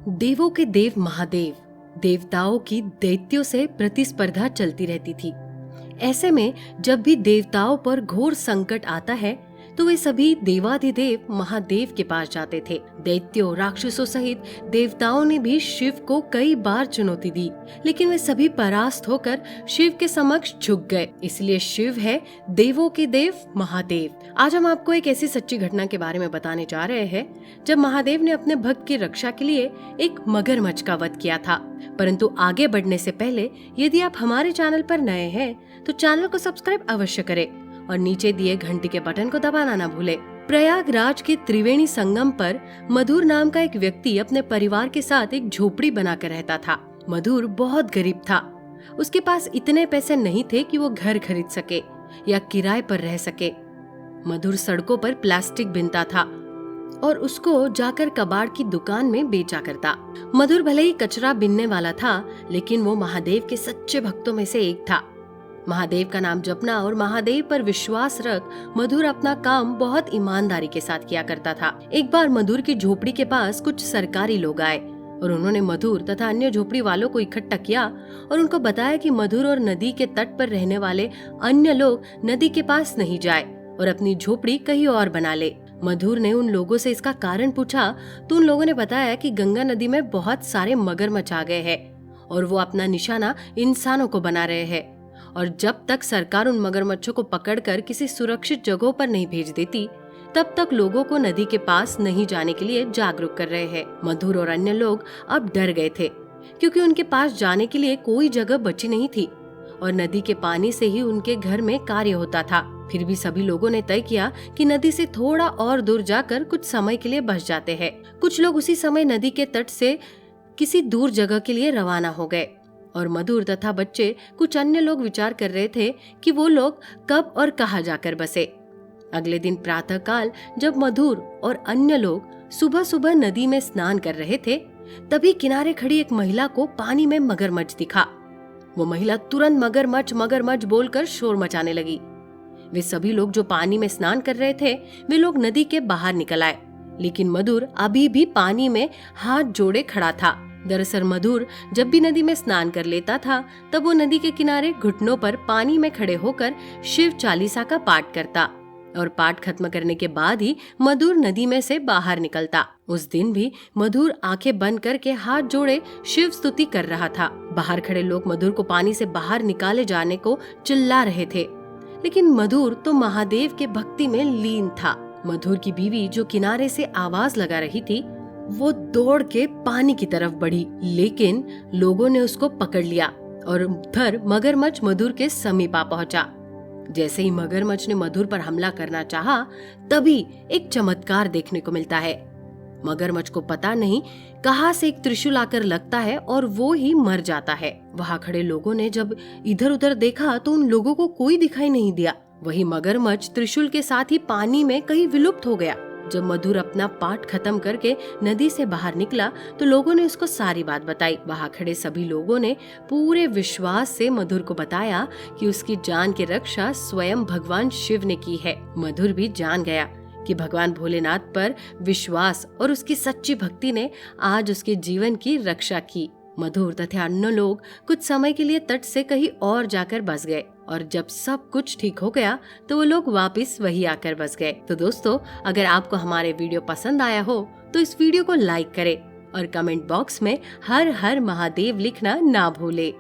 देवों के देव महादेव, देवताओं की दैत्यों से प्रतिस्पर्धा चलती रहती थी। ऐसे में जब भी देवताओं पर घोर संकट आता है तो वे सभी देवाधिदेव महादेव के पास जाते थे। दैत्यों, राक्षसों सहित देवताओं ने भी शिव को कई बार चुनौती दी, लेकिन वे सभी परास्त होकर शिव के समक्ष झुक गए। इसलिए शिव है देवों के देव महादेव। आज हम आपको एक ऐसी सच्ची घटना के बारे में बताने जा रहे हैं जब महादेव ने अपने भक्त की रक्षा के लिए एक मगरमच्छ का वध किया था। परंतु आगे बढ़ने से पहले यदि आप हमारे चैनल पर नए हैं तो चैनल को सब्सक्राइब अवश्य करें और नीचे दिए घंटी के बटन को दबाना न भूलें। प्रयागराज के त्रिवेणी संगम पर मधुर नाम का एक व्यक्ति अपने परिवार के साथ एक झोपड़ी बनाकर रहता था। मधुर बहुत गरीब था। उसके पास इतने पैसे नहीं थे कि वो घर खरीद सके या किराए पर रह सके। मधुर सड़कों पर प्लास्टिक बीनता था और उसको जाकर कबाड़ की दुकान में बेचा करता। मधुर भले ही कचरा बीनने वाला था, लेकिन वो महादेव के सच्चे भक्तों में से एक था। महादेव का नाम जपना और महादेव पर विश्वास रख मधुर अपना काम बहुत ईमानदारी के साथ किया करता था। एक बार मधुर की झोपड़ी के पास कुछ सरकारी लोग आए और उन्होंने मधुर तथा अन्य झोपड़ी वालों को इकट्ठा किया और उनको बताया कि मधुर और नदी के तट पर रहने वाले अन्य लोग नदी के पास नहीं जाए और अपनी झोपड़ी कहीं और बना ले। मधुर ने उन लोगों से इसका कारण पूछा तो उन लोगों ने बताया कि गंगा नदी में बहुत सारे मगरमच्छ आ गए हैं और वो अपना निशाना इंसानों को बना रहे हैं, और जब तक सरकार उन मगरमच्छों को पकड़कर किसी सुरक्षित जगहों पर नहीं भेज देती तब तक लोगों को नदी के पास नहीं जाने के लिए जागरूक कर रहे हैं। मधुर और अन्य लोग अब डर गए थे क्योंकि उनके पास जाने के लिए कोई जगह बची नहीं थी और नदी के पानी से ही उनके घर में कार्य होता था। फिर भी सभी लोगों ने तय किया कि नदी से थोड़ा और दूर जाकर कुछ समय के लिए बस जाते हैं। कुछ लोग उसी समय नदी के तट से किसी दूर जगह के लिए रवाना हो गए और मधुर तथा बच्चे कुछ अन्य लोग विचार कर रहे थे कि वो लोग कब और कहां जाकर बसे। अगले दिन प्रातः काल जब मधुर और अन्य लोग सुबह सुबह नदी में स्नान कर रहे थे, तभी किनारे खड़ी एक महिला को पानी में मगरमच्छ दिखा। वो महिला तुरंत मगरमच्छ मगरमच्छ बोलकर शोर मचाने लगी। वे सभी लोग जो पानी में स्नान कर रहे थे वे लोग नदी के बाहर निकल आए, लेकिन मधुर अभी भी पानी में हाथ जोड़े खड़ा था। दरअसल मधुर जब भी नदी में स्नान कर लेता था तब वो नदी के किनारे घुटनों पर पानी में खड़े होकर शिव चालीसा का पाठ करता और पाठ खत्म करने के बाद ही मधुर नदी में से बाहर निकलता। उस दिन भी मधुर आंखें बंद करके हाथ जोड़े शिव स्तुति कर रहा था। बाहर खड़े लोग मधुर को पानी से बाहर निकाले जाने को चिल्ला रहे थे, लेकिन मधुर तो महादेव के भक्ति में लीन था। मधुर की बीवी जो किनारे से आवाज लगा रही थी वो दौड़ के पानी की तरफ बढ़ी, लेकिन लोगों ने उसको पकड़ लिया और उधर मगरमच्छ मधुर के समीप आ पहुंचा। जैसे ही मगरमच्छ ने मधुर पर हमला करना चाहा, तभी एक चमत्कार देखने को मिलता है। मगरमच्छ को पता नहीं कहां से एक त्रिशूल आकर लगता है और वो ही मर जाता है। वहां खड़े लोगों ने जब इधर उधर देखा तो उन लोगों को कोई दिखाई नहीं दिया। वही मगरमच्छ त्रिशूल के साथ ही पानी में कहीं विलुप्त हो गया। जब मधुर अपना पाठ खत्म करके नदी से बाहर निकला तो लोगों ने उसको सारी बात बताई। वहां खड़े सभी लोगों ने पूरे विश्वास से मधुर को बताया कि उसकी जान की रक्षा स्वयं भगवान शिव ने की है। मधुर भी जान गया कि भगवान भोलेनाथ पर विश्वास और उसकी सच्ची भक्ति ने आज उसके जीवन की रक्षा की। मधुर तथा अन्य लोग कुछ समय के लिए तट से कहीं और जाकर बस गए और जब सब कुछ ठीक हो गया तो वो लोग वापस वही आकर बस गए। तो दोस्तों, अगर आपको हमारे वीडियो पसंद आया हो तो इस वीडियो को लाइक करें और कमेंट बॉक्स में हर हर महादेव लिखना ना भूले।